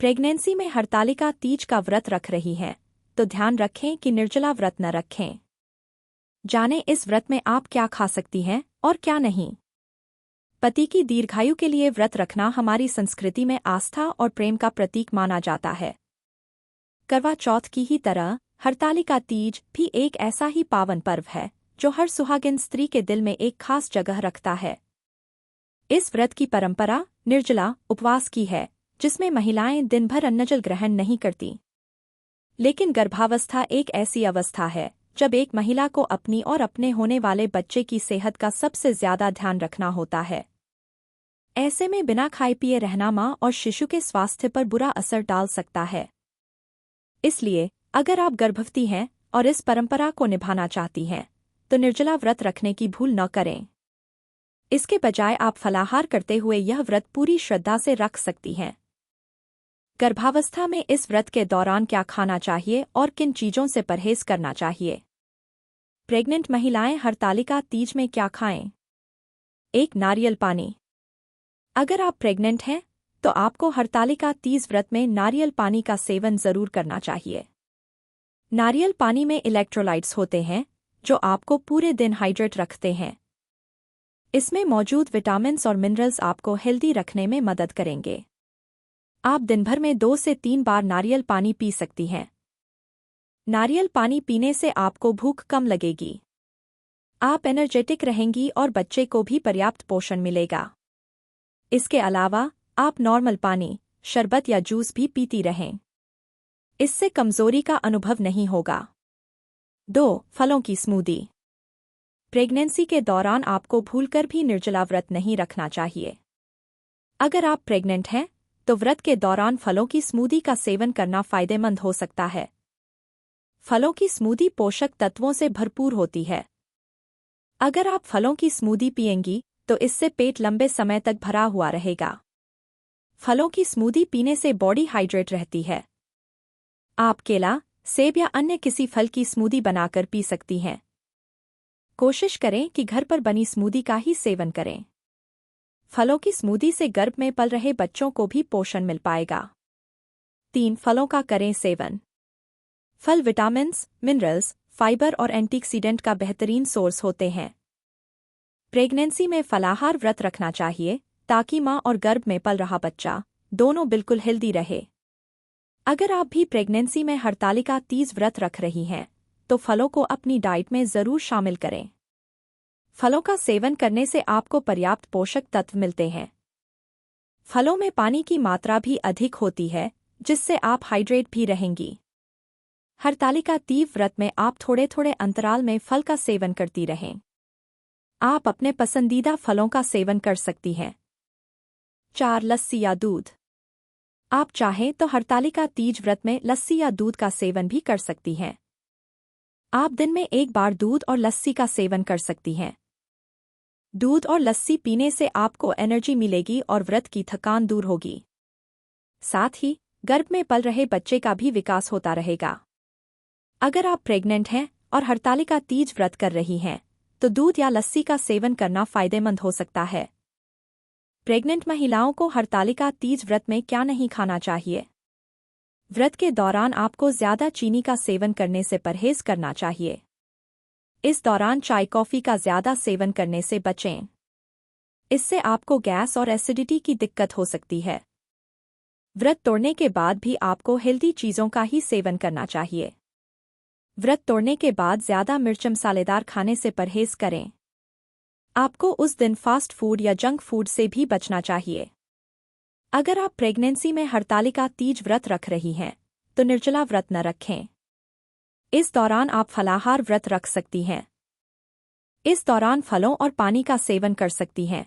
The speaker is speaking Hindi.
प्रेगनेंसी में हरतालिका तीज का व्रत रख रही हैं, तो ध्यान रखें कि निर्जला व्रत न रखें। जानें इस व्रत में आप क्या खा सकती हैं और क्या नहीं। पति की दीर्घायु के लिए व्रत रखना हमारी संस्कृति में आस्था और प्रेम का प्रतीक माना जाता है। करवा चौथ की ही तरह हरतालिका तीज भी एक ऐसा ही पावन पर्व है जो हर सुहागिन स्त्री के दिल में एक खास जगह रखता है। इस व्रत की परंपरा निर्जला उपवास की है, जिसमें महिलाएं दिन भर अन्नजल ग्रहण नहीं करती। लेकिन गर्भावस्था एक ऐसी अवस्था है जब एक महिला को अपनी और अपने होने वाले बच्चे की सेहत का सबसे ज्यादा ध्यान रखना होता है। ऐसे में बिना खाए पिए रहना मां और शिशु के स्वास्थ्य पर बुरा असर डाल सकता है। इसलिए अगर आप गर्भवती हैं और इस परंपरा को निभाना चाहती हैं, तो निर्जला व्रत रखने की भूल न करें। इसके बजाय आप फलाहार करते हुए यह व्रत पूरी श्रद्धा से रख सकती हैं। गर्भावस्था में इस व्रत के दौरान क्या खाना चाहिए और किन चीजों से परहेज करना चाहिए। प्रेग्नेंट महिलाएं हरतालिका तीज में क्या खाएं? 1. नारियल पानी। अगर आप प्रेग्नेंट हैं तो आपको हरतालिका तीज व्रत में नारियल पानी का सेवन जरूर करना चाहिए। नारियल पानी में इलेक्ट्रोलाइट्स होते हैं जो आपको पूरे दिन हाइड्रेट रखते हैं। इसमें मौजूद विटामिन्स और मिनरल्स आपको हेल्दी रखने में मदद करेंगे। आप दिन भर में 2 से 3 बार नारियल पानी पी सकती हैं। नारियल पानी पीने से आपको भूख कम लगेगी। आप एनर्जेटिक रहेंगी और बच्चे को भी पर्याप्त पोषण मिलेगा। इसके अलावा आप नॉर्मल पानी, शरबत या जूस भी पीती रहें। इससे कमजोरी का अनुभव नहीं होगा। 2. फलों की स्मूदी। प्रेगनेंसी के दौरान आपको भूलकर भी निर्जला व्रत नहीं रखना चाहिए। अगर आप प्रेग्नेंट हैं तो व्रत के दौरान फलों की स्मूदी का सेवन करना फायदेमंद हो सकता है। फलों की स्मूदी पोषक तत्वों से भरपूर होती है। अगर आप फलों की स्मूदी पिएंगी तो इससे पेट लंबे समय तक भरा हुआ रहेगा। फलों की स्मूदी पीने से बॉडी हाइड्रेट रहती है। आप केला, सेब या अन्य किसी फल की स्मूदी बनाकर पी सकती हैं। कोशिश करें कि घर पर बनी स्मूदी का ही सेवन करें। फलों की स्मूदी से गर्भ में पल रहे बच्चों को भी पोषण मिल पाएगा। 3. फलों का करें सेवन। फल विटामिन्स, मिनरल्स, फाइबर और एंटीऑक्सीडेंट का बेहतरीन सोर्स होते हैं। प्रेगनेंसी में फलाहार व्रत रखना चाहिए ताकि मां और गर्भ में पल रहा बच्चा दोनों बिल्कुल हेल्दी रहे। अगर आप भी प्रेगनेंसी में हरतालिका तीज व्रत रख रही हैं, तो फलों को अपनी डाइट में जरूर शामिल करें। फलों का सेवन करने से आपको पर्याप्त पोषक तत्व मिलते हैं। फलों में पानी की मात्रा भी अधिक होती है, जिससे आप हाइड्रेट भी रहेंगी। हरतालिका तीज व्रत में आप थोड़े थोड़े अंतराल में फल का सेवन करती रहें। आप अपने पसंदीदा फलों का सेवन कर सकती हैं। 4. लस्सी या दूध। आप चाहें तो हरतालिका तीज व्रत में लस्सी या दूध का सेवन भी कर सकती हैं। आप दिन में 1 बार दूध और लस्सी का सेवन कर सकती हैं। दूध और लस्सी पीने से आपको एनर्जी मिलेगी और व्रत की थकान दूर होगी। साथ ही गर्भ में पल रहे बच्चे का भी विकास होता रहेगा। अगर आप प्रेग्नेंट हैं और हरतालिका तीज व्रत कर रही हैं, तो दूध या लस्सी का सेवन करना फायदेमंद हो सकता है। प्रेग्नेंट महिलाओं को हरतालिका तीज व्रत में क्या नहीं खाना चाहिए। व्रत के दौरान आपको ज्यादा चीनी का सेवन करने से परहेज करना चाहिए। इस दौरान चाय कॉफी का ज्यादा सेवन करने से बचें। इससे आपको गैस और एसिडिटी की दिक्कत हो सकती है। व्रत तोड़ने के बाद भी आपको हेल्दी चीजों का ही सेवन करना चाहिए। व्रत तोड़ने के बाद ज्यादा मिर्च मसालेदार खाने से परहेज करें। आपको उस दिन फास्ट फूड या जंक फूड से भी बचना चाहिए। अगर आप प्रेगनेंसी में हरतालिका तीज व्रत रख रही हैं, तो निर्जला व्रत न रखें। इस दौरान आप फलाहार व्रत रख सकती हैं। इस दौरान फलों और पानी का सेवन कर सकती हैं।